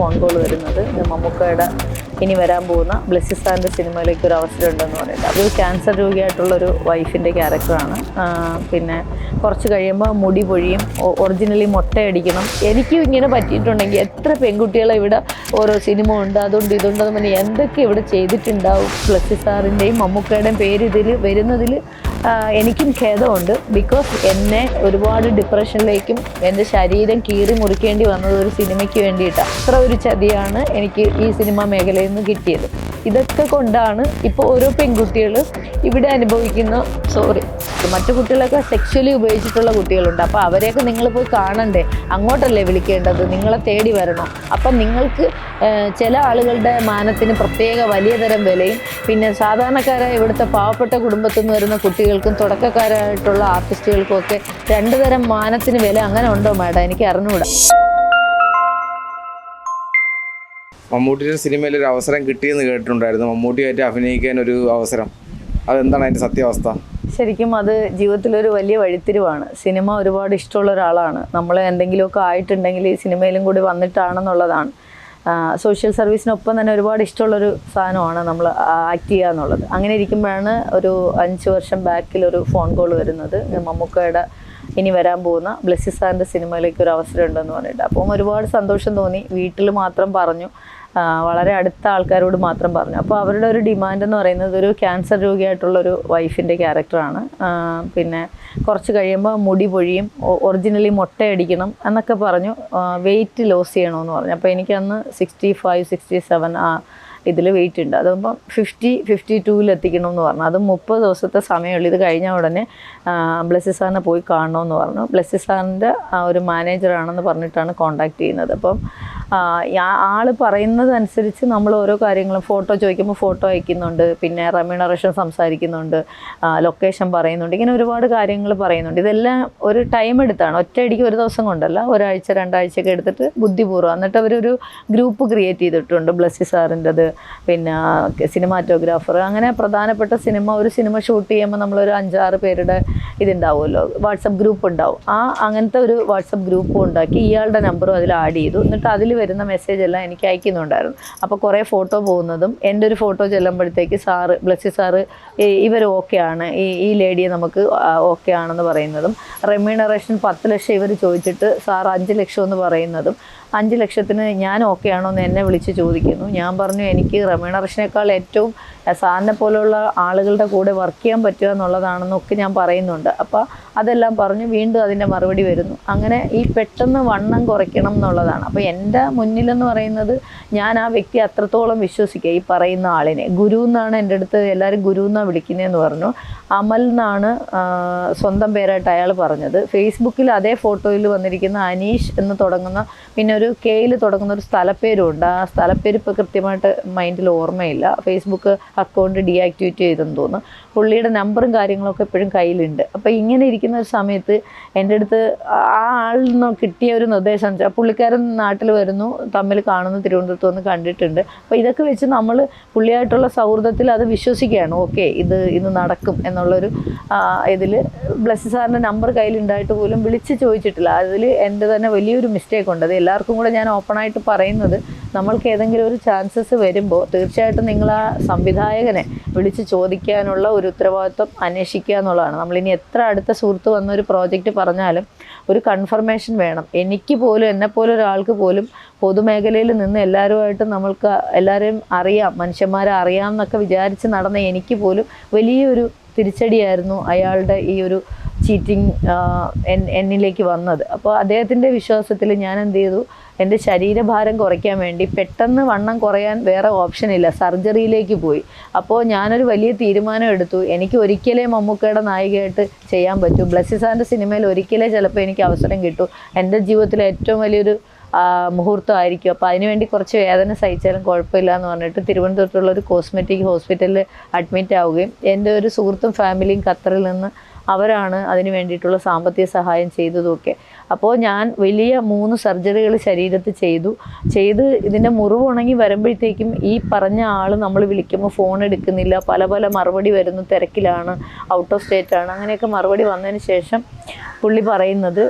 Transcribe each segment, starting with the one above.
Phone call വരുന്നത് മമ്മൂക്കയുടെ ഇനി വരാൻ പോകുന്ന ബ്ലെസ്സി സാറിൻ്റെ സിനിമയിലേക്ക് ഒരു അവസരം ഉണ്ടെന്ന് പറയുന്നത്. അത് ക്യാൻസർ രോഗിയായിട്ടുള്ളൊരു വൈഫിൻ്റെ ക്യാരക്ടറാണ്. പിന്നെ കുറച്ച് കഴിയുമ്പോൾ മുടി പൊഴിയും, ഒറിജിനലി മുട്ടയടിക്കണം. എനിക്കും ഇങ്ങനെ പറ്റിയിട്ടുണ്ടെങ്കിൽ എത്ര പെൺകുട്ടികളെ ഇവിടെ ഓരോ സിനിമ ഉണ്ട്, അതുകൊണ്ട് ഇതുണ്ടെന്ന് പറഞ്ഞാൽ എന്തൊക്കെ ഇവിടെ ചെയ്തിട്ടുണ്ടാവും. ബ്ലെസ്സി സാറിൻ്റെയും മമ്മൂക്കയുടെയും പേര് ഇതിൽ വരുന്നതിൽ എനിക്കും ഖേദമുണ്ട്. ബിക്കോസ് എന്നെ ഒരുപാട് ഡിപ്രഷനിലേക്കും എൻ്റെ ശരീരം കീറി മുറിക്കേണ്ടി വന്നത് ഒരു സിനിമയ്ക്ക് വേണ്ടിയിട്ടാണ്. അത്ര ഒരു ചതിയാണ് എനിക്ക് ഈ സിനിമാ മേഖലയിൽ നിന്ന് കിട്ടിയത്. ഇതൊക്കെ കൊണ്ടാണ് ഇപ്പോൾ ഓരോ പെൺകുട്ടികൾ ഇവിടെ അനുഭവിക്കുന്ന മറ്റു കുട്ടികളൊക്കെ സെക്ഷലി ഉപയോഗിച്ചിട്ടുള്ള കുട്ടികളുണ്ട്. അപ്പോൾ അവരെയൊക്കെ നിങ്ങൾ പോയി കാണണ്ടേ, അങ്ങോട്ടല്ലേ വിളിക്കേണ്ടത്, നിങ്ങളെ തേടി വരണോ? അപ്പം നിങ്ങൾക്ക് ചില ആളുകളുടെ മാനത്തിന് പ്രത്യേക വലിയ തരം വിലയും, പിന്നെ സാധാരണക്കാരായ ഇവിടുത്തെ പാവപ്പെട്ട കുടുംബത്തിൽ നിന്ന് വരുന്ന കുട്ടികൾക്കും തുടക്കക്കാരായിട്ടുള്ള ആർട്ടിസ്റ്റുകൾക്കും ഒക്കെ രണ്ടു തരം മാനത്തിന് വില അങ്ങനെ ഉണ്ടോ മാഡം? എനിക്ക് അറിഞ്ഞുകൂടാ. മമ്മൂട്ടിയുടെ സിനിമയിൽ ഒരു അവസരം കിട്ടിയെന്ന് കേട്ടിട്ടുണ്ടായിരുന്നു. മമ്മൂട്ടിയായിട്ട് അഭിനയിക്കാൻ ഒരു അവസരം, അതെന്താണ് അതിൻ്റെ സത്യാവസ്ഥ? ശരിക്കും അത് ജീവിതത്തിലൊരു വലിയ വഴിത്തിരിവാണ്. സിനിമ ഒരുപാട് ഇഷ്ടമുള്ള ഒരാളാണ്. നമ്മൾ എന്തെങ്കിലുമൊക്കെ ആയിട്ടുണ്ടെങ്കിൽ ഈ സിനിമയിലും കൂടി വന്നിട്ടാണെന്നുള്ളതാണ്. സോഷ്യൽ സർവീസിനൊപ്പം തന്നെ ഒരുപാട് ഇഷ്ടമുള്ളൊരു സാധനമാണ് നമ്മൾ ആക്ട് ചെയ്യുക എന്നുള്ളത്. അങ്ങനെ ഇരിക്കുമ്പോഴാണ് ഒരു 5 വർഷം ബാക്കിലൊരു ഫോൺ കോൾ വരുന്നത് മമ്മൂക്കയുടെ ഇനി വരാൻ പോകുന്ന ബ്ലെസ്സി സാറിൻ്റെ സിനിമയിലേക്ക് ഒരു അവസരം ഉണ്ടെന്ന് പറഞ്ഞിട്ട്. അപ്പം ഒരുപാട് സന്തോഷം തോന്നി. വീട്ടിൽ മാത്രം പറഞ്ഞു, വളരെ അടുത്ത ആൾക്കാരോട് മാത്രം പറഞ്ഞു. അപ്പോൾ അവരുടെ ഒരു ഡിമാൻഡ് എന്ന് പറയുന്നത് ഒരു ക്യാൻസർ രോഗിയായിട്ടുള്ളൊരു വൈഫിൻ്റെ ക്യാരക്ടറാണ്. പിന്നെ കുറച്ച് കഴിയുമ്പോൾ മുടി പൊഴിയും, ഒറിജിനലി മുട്ടയടിക്കണം എന്നൊക്കെ പറഞ്ഞു. വെയിറ്റ് ലോസ് ചെയ്യണമെന്ന് പറഞ്ഞു. അപ്പോൾ എനിക്കന്ന് 65, 67 ഇതിൽ വെയിറ്റ് ഉണ്ട്. അതാകുമ്പം 52 എത്തിക്കണമെന്ന് പറഞ്ഞു. അത് 30 ദിവസത്തെ സമയമുള്ളൂ. ഇത് കഴിഞ്ഞ ഉടനെ ബ്ലെസ്സി സാറിനെ പോയി കാണണമെന്ന് പറഞ്ഞു. ബ്ലെസ്സി സാറിൻ്റെ ഒരു മാനേജറാണെന്ന് പറഞ്ഞിട്ടാണ് കോൺടാക്ട് ചെയ്യുന്നത്. അപ്പം ആൾ പറയുന്നതനുസരിച്ച് നമ്മൾ ഓരോ കാര്യങ്ങളും ഫോട്ടോ ചോദിക്കുമ്പോൾ ഫോട്ടോ അയക്കുന്നുണ്ട്, പിന്നെ റെമ്യൂണറേഷൻ സംസാരിക്കുന്നുണ്ട്, ലൊക്കേഷൻ പറയുന്നുണ്ട്, ഇങ്ങനെ ഒരുപാട് കാര്യങ്ങൾ പറയുന്നുണ്ട്. ഇതെല്ലാം ഒരു ടൈം എടുത്താണ്, ഒറ്റയടിക്ക് ഒരു ദിവസം കൊണ്ടല്ല, ഒരാഴ്ച 2 ആഴ്ചയൊക്കെ എടുത്തിട്ട് ബുദ്ധിപൂർവ്വം. എന്നിട്ട് അവരൊരു ഗ്രൂപ്പ് ക്രിയേറ്റ് ചെയ്തിട്ടുണ്ട്, ബ്ലെസ്സി സാറിൻ്റെത്, പിന്നെ സിനിമാറ്റോഗ്രാഫർ, അങ്ങനെ പ്രധാനപ്പെട്ട ഒരു സിനിമ ഷൂട്ട് ചെയ്യുമ്പോൾ നമ്മളൊരു 5-6 പേരുടെ ഇതുണ്ടാവുമല്ലോ, വാട്സപ്പ് ഗ്രൂപ്പ് ഉണ്ടാവും. അങ്ങനത്തെ ഒരു വാട്സപ്പ് ഗ്രൂപ്പും ഉണ്ടാക്കി ഇയാളുടെ നമ്പറും അതിൽ ആഡ് ചെയ്തു. എന്നിട്ട് അതിൽ വരുന്ന മെസ്സേജ് എല്ലാം എനിക്ക് അയക്കുന്നുണ്ടായിരുന്നു. അപ്പോൾ കുറേ ഫോട്ടോ പോകുന്നതും എൻ്റെ ഒരു ഫോട്ടോ ചെല്ലുമ്പോഴത്തേക്ക് ബ്ലെസ്സി സാറ് ഇവർ ഓക്കെ ആണ്, ഈ ലേഡിയെ നമുക്ക് ഓക്കെ ആണെന്ന് പറയുന്നതും, റെമ്യൂണറേഷൻ 10 ലക്ഷം ഇവർ ചോദിച്ചിട്ട് സാർ 5 ലക്ഷം എന്ന് പറയുന്നതും, 5 ലക്ഷത്തിന് ഞാൻ ഓക്കെ ആണോ എന്ന് എന്നെ വിളിച്ച് ചോദിക്കുന്നു. ഞാൻ പറഞ്ഞു എനിക്ക് റെമ്യൂണറേഷനേക്കാൾ ഏറ്റവും സാറിനെ പോലുള്ള ആളുകളുടെ കൂടെ വർക്ക് ചെയ്യാൻ പറ്റുക എന്നുള്ളതാണെന്നൊക്കെ ഞാൻ പറയുന്നുണ്ട്. അപ്പോൾ അതെല്ലാം പറഞ്ഞ് വീണ്ടും അതിൻ്റെ മറുപടി വരുന്നു. അങ്ങനെ ഈ പെട്ടെന്ന് വണ്ണം കുറയ്ക്കണം എന്നുള്ളതാണ്. അപ്പോൾ എൻ്റെ മുന്നിലെന്ന് പറയുന്നത് ഞാൻ ആ വ്യക്തി അത്രത്തോളം വിശ്വസിക്കുക, ഈ പറയുന്ന ആളിനെ. ഗുരു എന്നാണ് എൻ്റെ അടുത്ത് എല്ലാവരും ഗുരു എന്നാണ് വിളിക്കുന്നതെന്ന് പറഞ്ഞു. അമൽ എന്നാണ് സ്വന്തം പേരായിട്ട് അയാൾ പറഞ്ഞത്. ഫേസ്ബുക്കിൽ അതേ ഫോട്ടോയിൽ വന്നിരിക്കുന്ന അനീഷ് എന്ന് തുടങ്ങുന്ന, പിന്നെ ഒരു കെയിൽ തുടങ്ങുന്ന ഒരു സ്ഥലപ്പേരും ഉണ്ട്. ആ സ്ഥലപ്പേര് ഇപ്പോൾ കൃത്യമായിട്ട് മൈൻഡിൽ ഓർമ്മയില്ല. ഫേസ്ബുക്ക് അക്കൗണ്ട് ഡീആക്ടിവേറ്റ് ചെയ്തെന്ന് തോന്നുന്നു. പുള്ളിയുടെ നമ്പറും കാര്യങ്ങളൊക്കെ എപ്പോഴും കയ്യിലുണ്ട്. അപ്പോൾ ഇങ്ങനെ ഇരിക്കുന്ന ഒരു സമയത്ത് എൻ്റെ അടുത്ത് ആ ആളിൽ നിന്ന് കിട്ടിയ ഒരു നിർദ്ദേശം, പുള്ളിക്കാരൻ നാട്ടിൽ വരുന്നു, തമ്മിൽ കാണുന്നു, തിരുവനന്തപുരത്ത് വന്ന് കണ്ടിട്ടുണ്ട്. അപ്പോൾ ഇതൊക്കെ വെച്ച് നമ്മൾ പുള്ളിയായിട്ടുള്ള സൗഹൃദത്തിൽ അത് വിശ്വസിക്കുകയാണ്. ഓക്കെ, ഇത് നടക്കും എന്നുള്ളൊരു ഇതിൽ ബ്ലെസ്സി സാറിൻ്റെ നമ്പർ കയ്യിലുണ്ടായിട്ട് പോലും വിളിച്ച് ചോദിച്ചിട്ടില്ല. അതിൽ എൻ്റെ തന്നെ വലിയൊരു മിസ്റ്റേക്ക് ഉണ്ട്. അത് എല്ലാവർക്കും കൂടെ ഞാൻ ഓപ്പണായിട്ട് പറയുന്നത്, നമ്മൾക്ക് ഏതെങ്കിലും ഒരു ചാൻസസ് വരുമ്പോൾ തീർച്ചയായിട്ടും നിങ്ങൾ ആ സംവിധായകനെ വിളിച്ച് ചോദിക്കാനുള്ള ഒരു ഉത്തരവാദിത്വം അന്വേഷിക്കുക എന്നുള്ളതാണ്. നമ്മളിനി എത്ര അടുത്ത സുഹൃത്ത് വന്നൊരു പ്രോജക്റ്റ് പറഞ്ഞാലും ഒരു കൺഫർമേഷൻ വേണം. എനിക്ക് പോലും, എന്നെപ്പോലെ ഒരാൾക്ക് പോലും പൊതുമേഖലയിൽ നിന്ന് എല്ലാവരെയും അറിയാം, മനുഷ്യന്മാരെ അറിയാം എന്നൊക്കെ വിചാരിച്ച് നടന്ന എനിക്ക് പോലും വലിയൊരു തിരിച്ചടിയായിരുന്നു അയാളുടെ ഈ ഒരു ചീറ്റിംഗ് എന്നിലേക്ക് വന്നത്. അപ്പോൾ അദ്ദേഹത്തിൻ്റെ വിശ്വാസത്തിൽ ഞാൻ എന്ത് ചെയ്തു, എൻ്റെ ശരീരഭാരം കുറയ്ക്കാൻ വേണ്ടി പെട്ടെന്ന് വണ്ണം കുറയാൻ വേറെ ഓപ്ഷനില്ല, സർജറിയിലേക്ക് പോയി. അപ്പോൾ ഞാനൊരു വലിയ തീരുമാനം എടുത്തു. എനിക്ക് ഒരിക്കലേ മമ്മൂക്കയുടെ നായികയായിട്ട് ചെയ്യാൻ പറ്റൂ. ബ്ലെസ്സി സാറിൻ്റെ സിനിമയിൽ ഒരിക്കലേ ചിലപ്പോൾ എനിക്ക് അവസരം കിട്ടൂ. എൻ്റെ ജീവിതത്തിലെ ഏറ്റവും വലിയൊരു മുഹൂർത്തമായിരിക്കും. അപ്പോൾ അതിനുവേണ്ടി കുറച്ച് വേദന സഹിച്ചാലും കുഴപ്പമില്ല എന്ന് പറഞ്ഞിട്ട് തിരുവനന്തപുരത്തുള്ള ഒരു കോസ്മെറ്റിക് ഹോസ്പിറ്റലിൽ അഡ്മിറ്റ് ആവുകയും എൻ്റെ ഒരു സുഹൃത്തും ഫാമിലിയും ഖത്തറിൽ നിന്ന് അവരാണ് അതിന് വേണ്ടിയിട്ടുള്ള സാമ്പത്തിക സഹായം ചെയ്തതുമൊക്കെ. അപ്പോൾ ഞാൻ വലിയ 3 സർജറികൾ ശരീരത്ത് ചെയ്ത് ഇതിൻ്റെ മുറിവ് ഉണങ്ങി വരുമ്പോഴത്തേക്കും ഈ പറഞ്ഞ ആൾ നമ്മൾ വിളിക്കുമ്പോൾ ഫോൺ എടുക്കുന്നില്ല, പല മറുപടി വരുന്നു, തിരക്കിലാണ്, ഔട്ട് ഓഫ് സ്റ്റേറ്റ് ആണ്, അങ്ങനെയൊക്കെ മറുപടി വന്നതിന് ശേഷം പുള്ളി പറയുന്നത്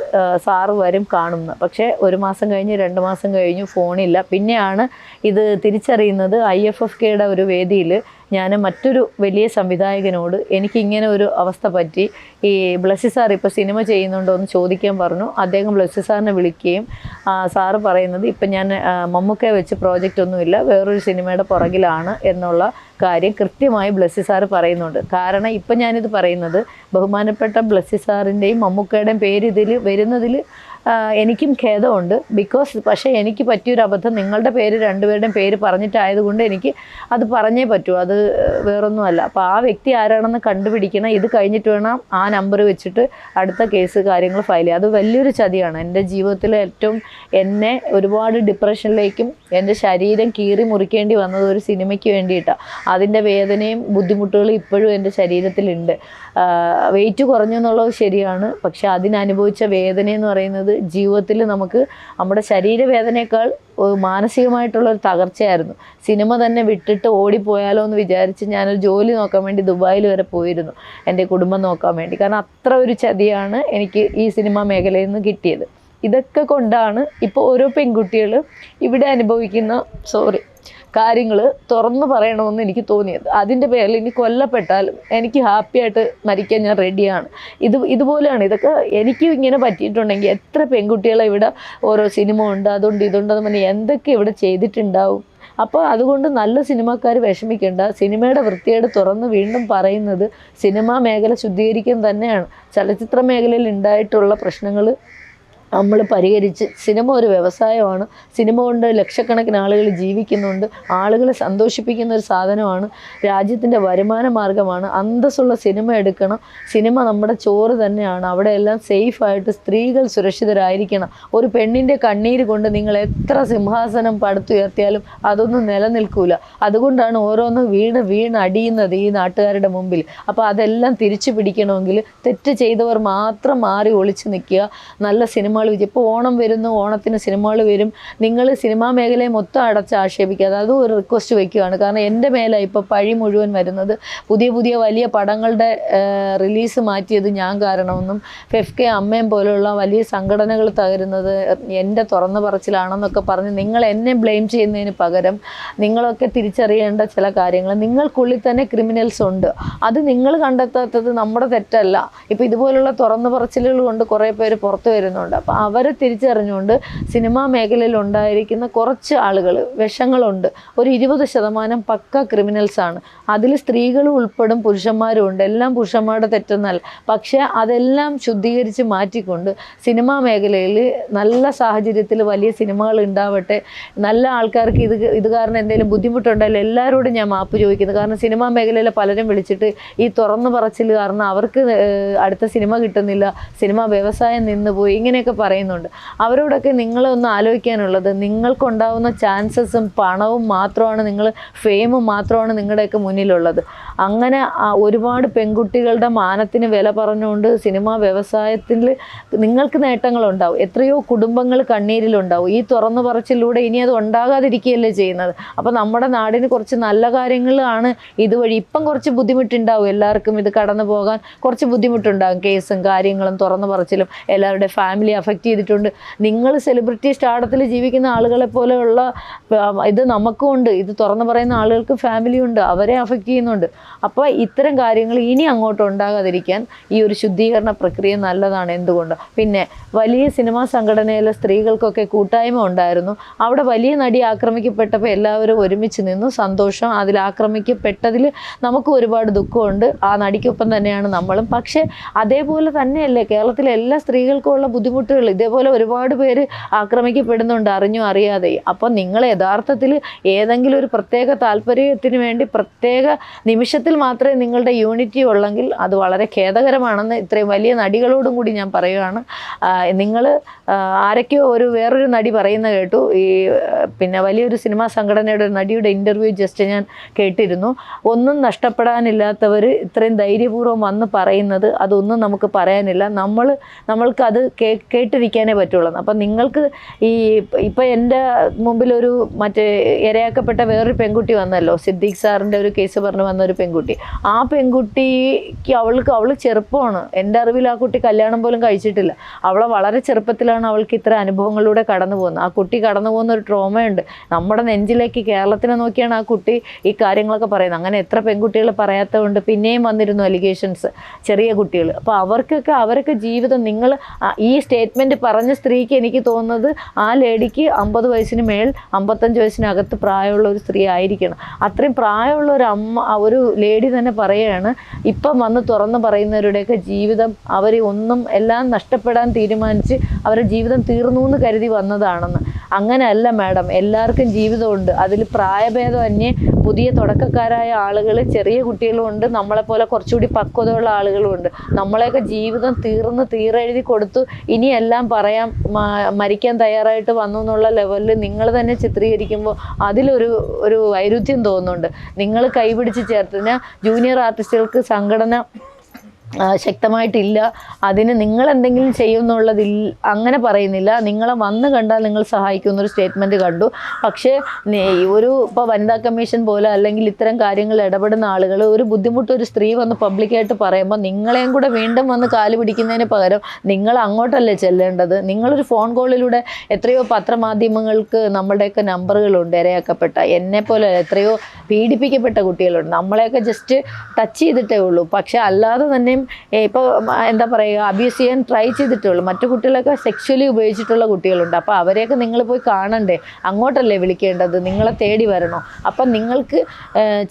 സാറ് വരും കാണുന്നു. പക്ഷേ 1 മാസം കഴിഞ്ഞ് 2 മാസം കഴിഞ്ഞു, ഫോണില്ല. പിന്നെയാണ് ഇത് തിരിച്ചറിയുന്നത്. IFFKയുടെ ഒരു വേദിയിൽ ഞാൻ മറ്റൊരു വലിയ സംവിധായകനോട് എനിക്കിങ്ങനെ ഒരു അവസ്ഥ പറ്റി, ഈ ബ്ലസ്സി സാർ ഇപ്പോൾ സിനിമ ചെയ്യുന്നുണ്ടോ എന്ന് ചോദിക്കാൻ പറഞ്ഞു. അദ്ദേഹം ബ്ലസ്സി സാറിനെ വിളിക്കുകയും സാറ് പറയുന്നത് ഇപ്പം ഞാൻ മമ്മൂക്കയെ വെച്ച് പ്രോജക്റ്റ് ഒന്നുമില്ല, വേറൊരു സിനിമയുടെ പുറകിലാണ് എന്നുള്ള കാര്യം കൃത്യമായി ബ്ലസ്സി സാറ് പറയുന്നുണ്ട്. കാരണം ഇപ്പം ഞാനിത് പറയുന്നത് ബഹുമാനപ്പെട്ട ബ്ലസ്സി സാറിൻ്റെയും മമ്മൂക്കയുടെയും പേര് ഇതിൽ വരുന്നതിൽ എനിക്കും ഖേദമുണ്ട്. പക്ഷേ എനിക്ക് പറ്റിയൊരു അബദ്ധം നിങ്ങളുടെ പേര് രണ്ടുപേരുടെയും പേര് പറഞ്ഞിട്ടായതുകൊണ്ട് എനിക്ക് അത് പറഞ്ഞേ പറ്റൂ, അത് വേറൊന്നുമല്ല. അപ്പോൾ ആ വ്യക്തി ആരാണെന്ന് കണ്ടുപിടിക്കണം. ഇത് കഴിഞ്ഞിട്ട് വേണം ആ നമ്പർ വെച്ചിട്ട് അടുത്ത കേസ് കാര്യങ്ങൾ ഫയൽ ചെയ്യുക. അത് വലിയൊരു ചതിയാണ്. എൻ്റെ ജീവിതത്തിലെ ഏറ്റവും എന്നെ ഒരുപാട് ഡിപ്രഷനിലേക്കും എൻ്റെ ശരീരം കീറി മുറിക്കേണ്ടി വന്നത് ഒരു സിനിമയ്ക്ക് വേണ്ടിയിട്ടാണ്. അതിൻ്റെ വേദനയും ബുദ്ധിമുട്ടുകളും ഇപ്പോഴും എൻ്റെ ശരീരത്തിലുണ്ട്. വെയിറ്റ് കുറഞ്ഞു എന്നുള്ളത് ശരിയാണ്, പക്ഷെ അതിനനുഭവിച്ച വേദനയെന്ന് പറയുന്നത് ജീവിതത്തിൽ നമുക്ക് നമ്മുടെ ശരീരവേദനയേക്കാൾ മാനസികമായിട്ടുള്ളൊരു തകർച്ചയായിരുന്നു. സിനിമ തന്നെ വിട്ടിട്ട് ഓടിപ്പോയാലോ എന്ന് വിചാരിച്ച് ഞാനൊരു ജോലി നോക്കാൻ വേണ്ടി ദുബായിൽ വരെ പോയിരുന്നു, എൻ്റെ കുടുംബം നോക്കാൻ വേണ്ടി. കാരണം അത്ര ഒരു ചതിയാണ് എനിക്ക് ഈ സിനിമാ മേഖലയിൽ നിന്ന് കിട്ടിയത്. ഇതൊക്കെ കൊണ്ടാണ് ഇപ്പോൾ ഓരോ പെൺകുട്ടികൾ ഇവിടെ അനുഭവിക്കുന്ന കാര്യങ്ങൾ തുറന്നു പറയണമെന്ന് എനിക്ക് തോന്നിയത്. അതിൻ്റെ പേരിൽ ഇനി കൊല്ലപ്പെട്ടാലും എനിക്ക് ഹാപ്പിയായിട്ട് മരിക്കാൻ ഞാൻ റെഡിയാണ്. ഇതുപോലെയാണ്. ഇതൊക്കെ എനിക്കും ഇങ്ങനെ പറ്റിയിട്ടുണ്ടെങ്കിൽ എത്ര പെൺകുട്ടികളെ ഇവിടെ ഓരോ സിനിമ ഉണ്ട്, അതുകൊണ്ട് ഇതുണ്ടെന്ന് പറഞ്ഞാൽ എന്തൊക്കെ ഇവിടെ ചെയ്തിട്ടുണ്ടാവും. അപ്പോൾ അതുകൊണ്ട് നല്ല സിനിമാക്കാർ വിഷമിക്കേണ്ട. സിനിമയുടെ വൃത്തിയേട് തുറന്ന് വീണ്ടും പറയുന്നത് സിനിമാ മേഖല ശുദ്ധീകരിക്കാൻ തന്നെയാണ്. ചലച്ചിത്ര മേഖലയിൽ ഉണ്ടായിട്ടുള്ള പ്രശ്നങ്ങൾ നമ്മൾ പരിഹരിച്ച്, സിനിമ ഒരു വ്യവസായമാണ്, സിനിമ കൊണ്ട് ലക്ഷക്കണക്കിന് ആളുകൾ ജീവിക്കുന്നുണ്ട്, ആളുകളെ സന്തോഷിപ്പിക്കുന്ന ഒരു സാധനമാണ്, രാജ്യത്തിൻ്റെ വരുമാന മാർഗമാണ്. അന്തസ്സുള്ള സിനിമ എടുക്കണം. സിനിമ നമ്മുടെ ചോറ് തന്നെയാണ്. അവിടെയെല്ലാം സേഫായിട്ട് സ്ത്രീകൾ സുരക്ഷിതരായിരിക്കണം. ഒരു പെണ്ണിൻ്റെ കണ്ണീര് കൊണ്ട് നിങ്ങൾ എത്ര സിംഹാസനം പടുത്തുയർത്തിയാലും അതൊന്നും നിലനിൽക്കൂല. അതുകൊണ്ടാണ് ഓരോന്ന് വീണ് അടിയുന്നത് ഈ നാട്ടുകാരുടെ മുമ്പിൽ. അപ്പോൾ അതെല്ലാം തിരിച്ചു പിടിക്കണമെങ്കിൽ തെറ്റ് ചെയ്തവർ മാത്രം മാറി ഒളിച്ചു നിൽക്കുക. നല്ല സിനിമ ഇപ്പോൾ ഓണം വരുന്നു, ഓണത്തിന് സിനിമകൾ വരും. നിങ്ങൾ സിനിമാ മേഖലയെ മൊത്തം അടച്ച് ആക്ഷേപിക്കാതെ അതും ഒരു റിക്വസ്റ്റ് വയ്ക്കുകയാണ്. കാരണം എൻ്റെ മേലെ ഇപ്പോൾ പഴി മുഴുവൻ വരുന്നത് പുതിയ വലിയ പടങ്ങളുടെ റിലീസ് മാറ്റിയത് ഞാൻ കാരണമെന്നും FFK അമ്മയും പോലെയുള്ള വലിയ സംഘടനകൾ തകരുന്നത് എൻ്റെ തുറന്നു പറച്ചിലാണെന്നൊക്കെ പറഞ്ഞ് നിങ്ങൾ എന്നെ ബ്ലെയിം ചെയ്യുന്നതിന് പകരം നിങ്ങളൊക്കെ തിരിച്ചറിയേണ്ട ചില കാര്യങ്ങൾ, നിങ്ങൾക്കുള്ളിൽ തന്നെ ക്രിമിനൽസ് ഉണ്ട്. അത് നിങ്ങൾ കണ്ടെത്താത്തത് നമ്മുടെ തെറ്റല്ല. ഇപ്പോൾ ഇതുപോലുള്ള തുറന്നു പറച്ചിലുകൾ കൊണ്ട് കുറേ പേര് പുറത്തു വരുന്നുണ്ട്. അപ്പോൾ അവരെ തിരിച്ചറിഞ്ഞുകൊണ്ട് സിനിമാ മേഖലയിൽ ഉണ്ടായിരിക്കുന്ന കുറച്ച് ആളുകൾ, വിഷങ്ങളുണ്ട്, ഒരു 20% പക്ക ക്രിമിനൽസാണ്. അതിൽ സ്ത്രീകളും ഉൾപ്പെടും, പുരുഷന്മാരും ഉണ്ട്. എല്ലാം പുരുഷന്മാരുടെ തെറ്റെന്നല്ല. പക്ഷേ അതെല്ലാം ശുദ്ധീകരിച്ച് മാറ്റിക്കൊണ്ട് സിനിമാ മേഖലയിൽ നല്ല സാഹചര്യത്തിൽ വലിയ സിനിമകൾ ഉണ്ടാവട്ടെ. നല്ല ആൾക്കാർക്ക് ഇത് കാരണം എന്തെങ്കിലും ബുദ്ധിമുട്ടുണ്ടായാലും എല്ലാവരോടും ഞാൻ മാപ്പ് ചോദിക്കുന്നു. കാരണം സിനിമാ മേഖലയിലെ പലരും വിളിച്ചിട്ട് ഈ തുറന്നു പറച്ചിൽ കാരണം അവർക്ക് അടുത്ത സിനിമ കിട്ടുന്നില്ല, സിനിമാ വ്യവസായം നിന്നുപോയി, ഇങ്ങനെയൊക്കെ പറയുന്നുണ്ട്. അവരോടൊക്കെ നിങ്ങളൊന്ന് ആലോചിക്കാനുള്ളത്, നിങ്ങൾക്കുണ്ടാവുന്ന ചാൻസസും പണവും മാത്രമാണ്, ഫെയിമും മാത്രമാണ് നിങ്ങളുടെയൊക്കെ മുന്നിലുള്ളത്. അങ്ങനെ ഒരുപാട് പെൺകുട്ടികളുടെ മാനത്തിന് വില പറഞ്ഞുകൊണ്ട് സിനിമാ വ്യവസായത്തിൽ നിങ്ങൾക്ക് നേട്ടങ്ങളുണ്ടാവും. എത്രയോ കുടുംബങ്ങൾ കണ്ണീരിലുണ്ടാവും. ഈ തുറന്നു പറച്ചിലൂടെ ഇനി അത് ഉണ്ടാകാതിരിക്കുകയല്ലേ ചെയ്യുന്നത്. അപ്പോൾ നമ്മുടെ നാടിന് കുറച്ച് നല്ല കാര്യങ്ങളാണ് ഇതുവഴി. ഇപ്പം കുറച്ച് ബുദ്ധിമുട്ടുണ്ടാവും എല്ലാവർക്കും, ഇത് കടന്നു പോകാൻ കുറച്ച് ബുദ്ധിമുട്ടുണ്ടാകും. കേസും കാര്യങ്ങളും തുറന്നു പറച്ചിലും എല്ലാവരുടെ ഫാമിലി അഫക്റ്റ് ചെയ്തിട്ടുണ്ട്. നിങ്ങൾ സെലിബ്രിറ്റി സ്റ്റാർഡത്തിൽ ജീവിക്കുന്ന ആളുകളെ പോലെയുള്ള ഇത് നമുക്കും ഉണ്ട്. ഇത് തുറന്നു പറയുന്ന ആളുകൾക്ക് ഫാമിലി ഉണ്ട്, അവരെ അഫക്റ്റ് ചെയ്യുന്നുണ്ട്. അപ്പോൾ ഇത്തരം കാര്യങ്ങൾ ഇനി അങ്ങോട്ട് ഉണ്ടാകാതിരിക്കാൻ ഈ ഒരു ശുദ്ധീകരണ പ്രക്രിയ നല്ലതാണ്. എന്തുകൊണ്ട്? പിന്നെ വലിയ സിനിമാ സംഘടനയിലെ സ്ത്രീകൾക്കൊക്കെ കൂട്ടായ്മ ഉണ്ടായിരുന്നു. അവിടെ വലിയ നടി ആക്രമിക്കപ്പെട്ടപ്പോൾ എല്ലാവരും ഒരുമിച്ച് നിന്നു. സന്തോഷം. അതിൽ ആക്രമിക്കപ്പെട്ടതിൽ നമുക്ക് ഒരുപാട് ദുഃഖമുണ്ട്. ആ നടിക്കൊപ്പം തന്നെയാണ് നമ്മളും. പക്ഷേ അതേപോലെ തന്നെയല്ലേ കേരളത്തിലെ എല്ലാ സ്ത്രീകൾക്കും ഉള്ള ബുദ്ധിമുട്ട് ബുദ്ധിമുട്ടുകൾ ഇതേപോലെ ഒരുപാട് പേര് ആക്രമിക്കപ്പെടുന്നുണ്ട് അറിഞ്ഞോ അറിയാതെയും. അപ്പോൾ നിങ്ങൾ യഥാർത്ഥത്തിൽ ഏതെങ്കിലും ഒരു പ്രത്യേക താല്പര്യത്തിന് വേണ്ടി പ്രത്യേക നിമിഷത്തിൽ മാത്രമേ നിങ്ങളുടെ യൂണിറ്റി ഉള്ളെങ്കിൽ അത് വളരെ ഖേദകരമാണെന്ന് ഇത്രയും വലിയ നടികളോടും കൂടി ഞാൻ പറയുകയാണ്. നിങ്ങൾ ആരൊക്കെയോ വേറൊരു നടി പറയുന്ന കേട്ടു, ഈ പിന്നെ വലിയൊരു സിനിമാ സംഘടനയുടെ ഒരു നടിയുടെ ഇൻ്റർവ്യൂ ജസ്റ്റ് ഞാൻ കേട്ടിരുന്നു. ഒന്നും നഷ്ടപ്പെടാനില്ലാത്തവർ ഇത്രയും ധൈര്യപൂർവ്വം വന്ന് പറയുന്നത് അതൊന്നും നമുക്ക് പറയാനില്ല, നമ്മൾക്ക് അത് കേട്ടിരിക്കാനേ പറ്റുള്ളൂ. അപ്പം നിങ്ങൾക്ക് ഇപ്പം എൻ്റെ മുമ്പിലൊരു മറ്റേ ഇരയാക്കപ്പെട്ട വേറൊരു പെൺകുട്ടി വന്നല്ലോ, സിദ്ദീഖ് സാറിൻ്റെ ഒരു കേസ് പറഞ്ഞു വന്ന ഒരു പെൺകുട്ടി. ആ പെൺകുട്ടിക്ക് അവൾ ചെറുപ്പമാണ്. എൻ്റെ അറിവിൽ ആ കുട്ടി കല്യാണം പോലും കഴിച്ചിട്ടില്ല. അവളെ വളരെ ചെറുപ്പത്തിലാണ് അവൾക്ക് ഇത്ര അനുഭവങ്ങളിലൂടെ കടന്നു പോകുന്നത്. ആ കുട്ടി കടന്നു പോകുന്ന ഒരു ട്രോമയുണ്ട് നമ്മുടെ നെഞ്ചിലേക്ക്. കേരളത്തിനെ നോക്കിയാണ് ആ കുട്ടി ഈ കാര്യങ്ങളൊക്കെ പറയുന്നത്. അങ്ങനെ എത്ര പെൺകുട്ടികൾ പറയാത്തതുകൊണ്ട് പിന്നെയും വന്നിരുന്നു അലിഗേഷൻസ്, ചെറിയ കുട്ടികൾ. അപ്പോൾ അവരൊക്കെ ജീവിതം നിങ്ങൾ ഈ സ്റ്റേറ്റ്മെൻറ്റ് പറഞ്ഞ സ്ത്രീക്ക് എനിക്ക് തോന്നുന്നത് ആ ലേഡിക്ക് 50 വയസ്സിന് മേൽ 55 വയസ്സിനകത്ത് പ്രായമുള്ള ഒരു സ്ത്രീ ആയിരിക്കണം. അത്രയും പ്രായമുള്ള ഒരു ലേഡി തന്നെ പറയുകയാണ്, ഇപ്പം വന്ന് തുറന്ന് പറയുന്നവരുടെയൊക്കെ ജീവിതം അവർ എല്ലാം നഷ്ടപ്പെടാൻ തീരുമാനിച്ച് അവരുടെ ജീവിതം തീർന്നു എന്ന് കരുതി വന്നതാണെന്ന്. അങ്ങനെയല്ല മാഡം, എല്ലാവർക്കും ജീവിതമുണ്ട്. അതിൽ പ്രായഭേദമന്യേ പുതിയ തുടക്കക്കാരായ ആളുകൾ, ചെറിയ കുട്ടികളുമുണ്ട്, നമ്മളെപ്പോലെ കുറച്ചുകൂടി പക്വതയുള്ള ആളുകളുമുണ്ട്. നമ്മളെയൊക്കെ ജീവിതം തീരെഴുതി കൊടുത്തു, ഇനിയെല്ലാം പറയാം, മരിക്കാൻ തയ്യാറായിട്ട് വന്നു എന്നുള്ള ലെവലിൽ നിങ്ങൾ തന്നെ ചിത്രീകരിക്കുമ്പോൾ അതിലൊരു വൈരുദ്ധ്യം തോന്നുന്നുണ്ട്. നിങ്ങൾ കൈപിടിച്ച് ചേർത്തിന് ജൂനിയർ ആർട്ടിസ്റ്റുകൾക്ക് സംഘടന ശക്തമായിട്ടില്ല, അതിന് നിങ്ങളെന്തെങ്കിലും ചെയ്യുമെന്നുള്ളതിൽ അങ്ങനെ പറയുന്നില്ല. നിങ്ങളെ വന്ന് കണ്ടാൽ നിങ്ങൾ സഹായിക്കുന്നൊരു സ്റ്റേറ്റ്മെൻറ്റ് കണ്ടു. പക്ഷേ ഇപ്പോൾ വനിതാ കമ്മീഷൻ പോലെ അല്ലെങ്കിൽ ഇത്തരം കാര്യങ്ങൾ ഇടപെടുന്ന ആളുകൾ ഒരു ബുദ്ധിമുട്ട് ഒരു സ്ത്രീ വന്ന് പബ്ലിക്കായിട്ട് പറയുമ്പോൾ നിങ്ങളെയും കൂടെ വീണ്ടും വന്ന് കാല് പിടിക്കുന്നതിന് പകരം നിങ്ങൾ അങ്ങോട്ടല്ലേ ചെല്ലേണ്ടത്. നിങ്ങളൊരു ഫോൺ കോളിലൂടെ എത്രയോ പത്രമാധ്യമങ്ങൾക്ക് നമ്മളുടെയൊക്കെ നമ്പറുകളുണ്ട്, ഇരയാക്കപ്പെട്ട എന്നെപ്പോലെ എത്രയോ പീഡിപ്പിക്കപ്പെട്ട കുട്ടികളുണ്ട്. നമ്മളെയൊക്കെ ജസ്റ്റ് ടച്ച് ചെയ്തിട്ടേ ഉള്ളൂ. പക്ഷേ അല്ലാതെ തന്നെയും ഇപ്പോൾ എന്താ പറയുക, അബ്യൂസ് ചെയ്യാൻ ട്രൈ ചെയ്തിട്ടുള്ളൂ. മറ്റു കുട്ടികളൊക്കെ സെക്ഷലി ഉപയോഗിച്ചിട്ടുള്ള കുട്ടികളുണ്ട്. അപ്പോൾ അവരെയൊക്കെ നിങ്ങൾ പോയി കാണണ്ടേ, അങ്ങോട്ടല്ലേ വിളിക്കേണ്ടത്, നിങ്ങളെ തേടി വരണോ? അപ്പം നിങ്ങൾക്ക്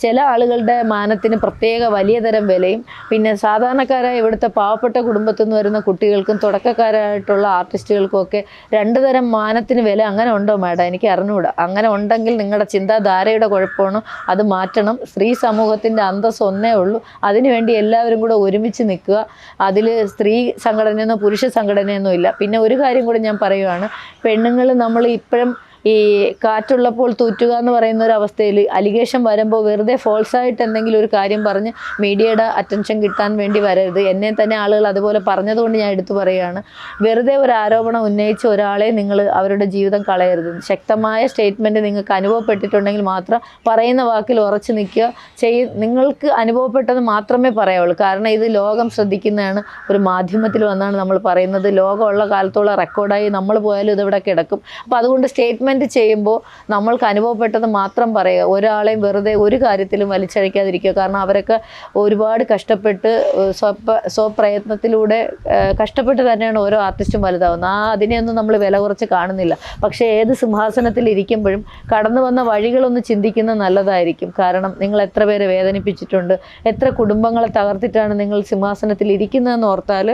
ചില ആളുകളുടെ മാനത്തിന് പ്രത്യേക വലിയ തരം വിലയും, പിന്നെ സാധാരണക്കാരായ ഇവിടുത്തെ പാവപ്പെട്ട കുടുംബത്തിൽ നിന്ന് വരുന്ന കുട്ടികൾക്കും തുടക്കക്കാരായിട്ടുള്ള ആർട്ടിസ്റ്റുകൾക്കും ഒക്കെ രണ്ട് തരം മാനത്തിന് വില അങ്ങനെ ഉണ്ടോ മാഡം? എനിക്ക് അറിഞ്ഞുകൂടാ. അങ്ങനെ ഉണ്ടെങ്കിൽ നിങ്ങളുടെ ചിന്താധാരയുടെ കുഴപ്പമാണ്, അത് മാറ്റണം. സ്ത്രീ സമൂഹത്തിൻ്റെ അന്തസ്സ് ഒന്നേ ഉള്ളൂ. അതിനുവേണ്ടി എല്ലാവരും കൂടെ ഒരുമിച്ച് നിൽക്കുക. അതിൽ സ്ത്രീ സംഘടനയെന്നോ പുരുഷ സംഘടനയെന്നോ ഇല്ല. പിന്നെ ഒരു കാര്യം കൂടി ഞാൻ പറയുകയാണ്, പെണ്ണുങ്ങൾ നമ്മൾ ഇപ്പോഴും ഈ കാറ്റുള്ളപ്പോൾ തൂറ്റുക എന്ന് പറയുന്ന ഒരു അവസ്ഥയിൽ അലിഗേഷൻ വരുമ്പോൾ വെറുതെ ഫോൾസായിട്ട് എന്തെങ്കിലും ഒരു കാര്യം പറഞ്ഞ് മീഡിയയുടെ അറ്റൻഷൻ കിട്ടാൻ വേണ്ടി വരരുത്. എന്നെ തന്നെ ആളുകൾ അതുപോലെ പറഞ്ഞതുകൊണ്ട് ഞാൻ എടുത്തു പറയുകയാണ്. വെറുതെ ഒരു ആരോപണം ഉന്നയിച്ച് ഒരാളെ നിങ്ങൾ അവരുടെ ജീവിതം കളയരുത്. ശക്തമായ സ്റ്റേറ്റ്മെൻറ്റ് നിങ്ങൾക്ക് അനുഭവപ്പെട്ടിട്ടുണ്ടെങ്കിൽ മാത്രം പറയുന്ന വാക്കിൽ ഉറച്ചു നിൽക്കുക. നിങ്ങൾക്ക് അനുഭവപ്പെട്ടത് മാത്രമേ പറയാവുള്ളൂ. കാരണം ഇത് ലോകം ശ്രദ്ധിക്കുന്നതാണ്. ഒരു മാധ്യമത്തിൽ വന്നാണ് നമ്മൾ പറയുന്നത്. ലോകമുള്ള കാലത്തോളം റെക്കോർഡായി നമ്മൾ പോയാലും ഇതിവിടെ കിടക്കും. അപ്പോൾ അതുകൊണ്ട് സ്റ്റേറ്റ്മെൻറ്റ് ചെയ്യുമ്പോൾ നമ്മൾക്ക് അനുഭവപ്പെട്ടത് മാത്രം പറയുക. ഒരാളെയും വെറുതെ ഒരു കാര്യത്തിലും വലിച്ചഴിക്കാതിരിക്കുക. കാരണം അവരൊക്കെ ഒരുപാട് കഷ്ടപ്പെട്ട് സ്വപ്രയത്നത്തിലൂടെ കഷ്ടപ്പെട്ട് തന്നെയാണ് ഓരോ ആർട്ടിസ്റ്റും വലുതാവുന്നത്. അതിനെയൊന്നും നമ്മൾ വില കുറച്ച് കാണുന്നില്ല. പക്ഷേ ഏത് സിംഹാസനത്തിൽ ഇരിക്കുമ്പോഴും കടന്നു വന്ന വഴികളൊന്ന് ചിന്തിക്കുന്നത് നല്ലതായിരിക്കും. കാരണം നിങ്ങൾ എത്ര പേരെ വേദനിപ്പിച്ചിട്ടുണ്ട്, എത്ര കുടുംബങ്ങളെ തകർത്തിട്ടാണ് നിങ്ങൾ സിംഹാസനത്തിൽ ഇരിക്കുന്നതെന്ന് ഓർത്താൽ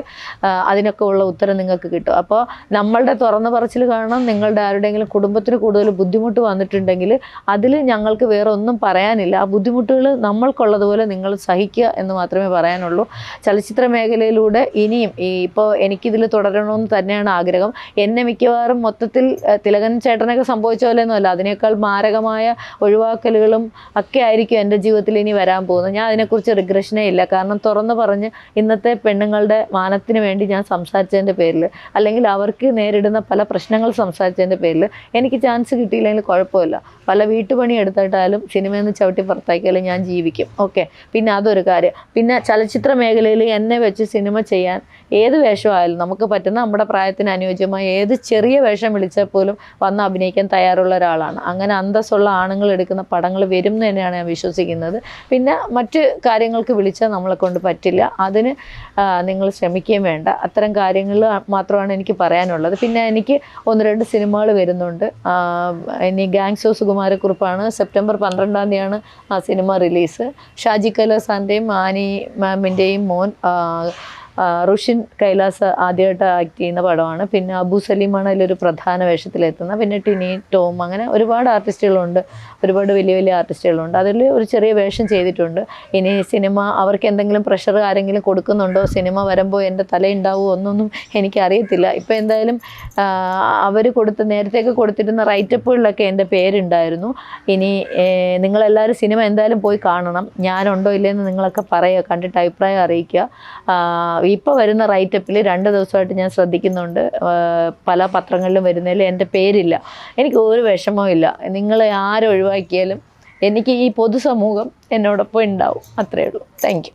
അതിനൊക്കെ ഉള്ള ഉത്തരം നിങ്ങൾക്ക് കിട്ടും. അപ്പോൾ നമ്മളുടെ തുറന്നു പറച്ചിൽ കാണണം. നിങ്ങളുടെ ആരുടെയെങ്കിലും കുടുംബത്തിന് കൂടുതൽ ബുദ്ധിമുട്ട് വന്നിട്ടുണ്ടെങ്കിൽ അതിൽ ഞങ്ങൾക്ക് വേറെ ഒന്നും പറയാനില്ല. ആ ബുദ്ധിമുട്ടുകൾ നമ്മൾക്കുള്ളതുപോലെ നിങ്ങൾ സഹിക്കുക എന്ന് മാത്രമേ പറയാനുള്ളൂ. ചലച്ചിത്ര മേഖലയിലൂടെ ഇനിയും ഇപ്പോൾ എനിക്കിതിൽ തുടരണമെന്ന് തന്നെയാണ് ആഗ്രഹം. എന്നെ മിക്കവാറും മൊത്തത്തിൽ തിലകൻ ചേട്ടനൊക്കെ സംഭവിച്ച പോലെയൊന്നുമല്ല, അതിനേക്കാൾ മാരകമായ ഒഴിവാക്കലുകളും ഒക്കെ ആയിരിക്കും എൻ്റെ ജീവിതത്തിൽ ഇനി വരാൻ പോകുന്നത്. ഞാൻ അതിനെക്കുറിച്ച് റിഗ്രഷനേ ഇല്ല. കാരണം തുറന്ന് പറഞ്ഞ് ഇന്നത്തെ പെണ്ണുങ്ങളുടെ മാനത്തിന് വേണ്ടി ഞാൻ സംസാരിച്ചതിൻ്റെ പേരിൽ, അല്ലെങ്കിൽ അവർക്ക് നേരിടുന്ന പല പ്രശ്നങ്ങൾ സംസാരിച്ചതിൻ്റെ പേരിൽ എനിക്ക് ചാൻസ് കിട്ടിയില്ലെങ്കിൽ കുഴപ്പമില്ല. പല വീട്ടുപണി എടുത്തിട്ടാലും സിനിമയിൽ നിന്ന് ചവിട്ടി പുറത്താക്കിയാലും ഞാൻ ജീവിക്കും. ഓക്കെ, പിന്നെ അതൊരു കാര്യം. പിന്നെ ചലച്ചിത്ര മേഖലയിൽ എന്നെ വെച്ച് സിനിമ ചെയ്യാൻ ഏത് വേഷമായാലും നമുക്ക് പറ്റുന്ന നമ്മുടെ പ്രായത്തിന് അനുയോജ്യമായ ഏത് ചെറിയ വേഷം വിളിച്ചാൽ പോലും വന്ന് അഭിനയിക്കാൻ തയ്യാറുള്ള ഒരാളാണ്. അങ്ങനെ അന്തസ്സുള്ള ആണുങ്ങൾ എടുക്കുന്ന പടങ്ങൾ വരും എന്ന് തന്നെയാണ് ഞാൻ വിശ്വസിക്കുന്നത്. പിന്നെ മറ്റ് കാര്യങ്ങൾക്ക് വിളിച്ചാൽ നമ്മളെ കൊണ്ട് പറ്റില്ല. അതിന് നിങ്ങൾ ശ്രമിക്കുകയും വേണ്ട. അത്തരം കാര്യങ്ങൾ മാത്രമാണ് എനിക്ക് പറയാനുള്ളത്. പിന്നെ എനിക്ക് 1-2 സിനിമകൾ വരുന്നുണ്ട്. ഇനി ഗാങ്സ് ഓഫ് സുകുമാരക്കുറുപ്പാണ്. സെപ്റ്റംബർ 12-ാം തീയതിയാണ് ആ സിനിമ റിലീസ്. ഷാജി കൈലാസാൻ്റെയും ആനി മാമിൻ്റെയും മോൻ റുഷിൻ കൈലാസ് ആദ്യമായിട്ട് ആക്ട് ചെയ്യുന്ന പടമാണ്. പിന്നെ അബു സലീമാണ് അതിലൊരു പ്രധാന വേഷത്തിലെത്തുന്നത്. പിന്നെ ടിനി ടോം, അങ്ങനെ ഒരുപാട് ആർട്ടിസ്റ്റുകളുണ്ട്, ഒരുപാട് വലിയ വലിയ ആർട്ടിസ്റ്റുകളുണ്ട്. അതിൽ ഒരു ചെറിയ വേഷം ചെയ്തിട്ടുണ്ട്. ഇനി സിനിമ അവർക്ക് എന്തെങ്കിലും പ്രഷർ ആരെങ്കിലും കൊടുക്കുന്നുണ്ടോ, സിനിമ വരുമ്പോൾ എൻ്റെ തലയുണ്ടാവുമോ എന്നൊന്നും എനിക്കറിയത്തില്ല. ഇപ്പോൾ എന്തായാലും അവർ നേരത്തെയൊക്കെ കൊടുത്തിരുന്ന റൈറ്റപ്പുകളിലൊക്കെ എൻ്റെ പേരുണ്ടായിരുന്നു. ഇനി നിങ്ങളെല്ലാവരും സിനിമ എന്തായാലും പോയി കാണണം. ഞാനുണ്ടോ ഇല്ലയെന്ന് നിങ്ങളൊക്കെ പറയുക, കണ്ടിട്ട് അഭിപ്രായം അറിയിക്കുക. ഇപ്പോൾ വരുന്ന റൈറ്റപ്പിൽ 2 ദിവസമായിട്ട് ഞാൻ ശ്രദ്ധിക്കുന്നുണ്ട്, പല പത്രങ്ങളിലും വരുന്നതിൽ എൻ്റെ പേരില്ല. എനിക്ക് ഒരു വിഷമവും ഇല്ല. നിങ്ങളെ ആരെ ഒഴിവാക്കിയാലും എനിക്ക് ഈ പൊതുസമൂഹം എന്നോടൊപ്പം ഉണ്ടാവും. അത്രയേ ഉള്ളൂ. Thank you.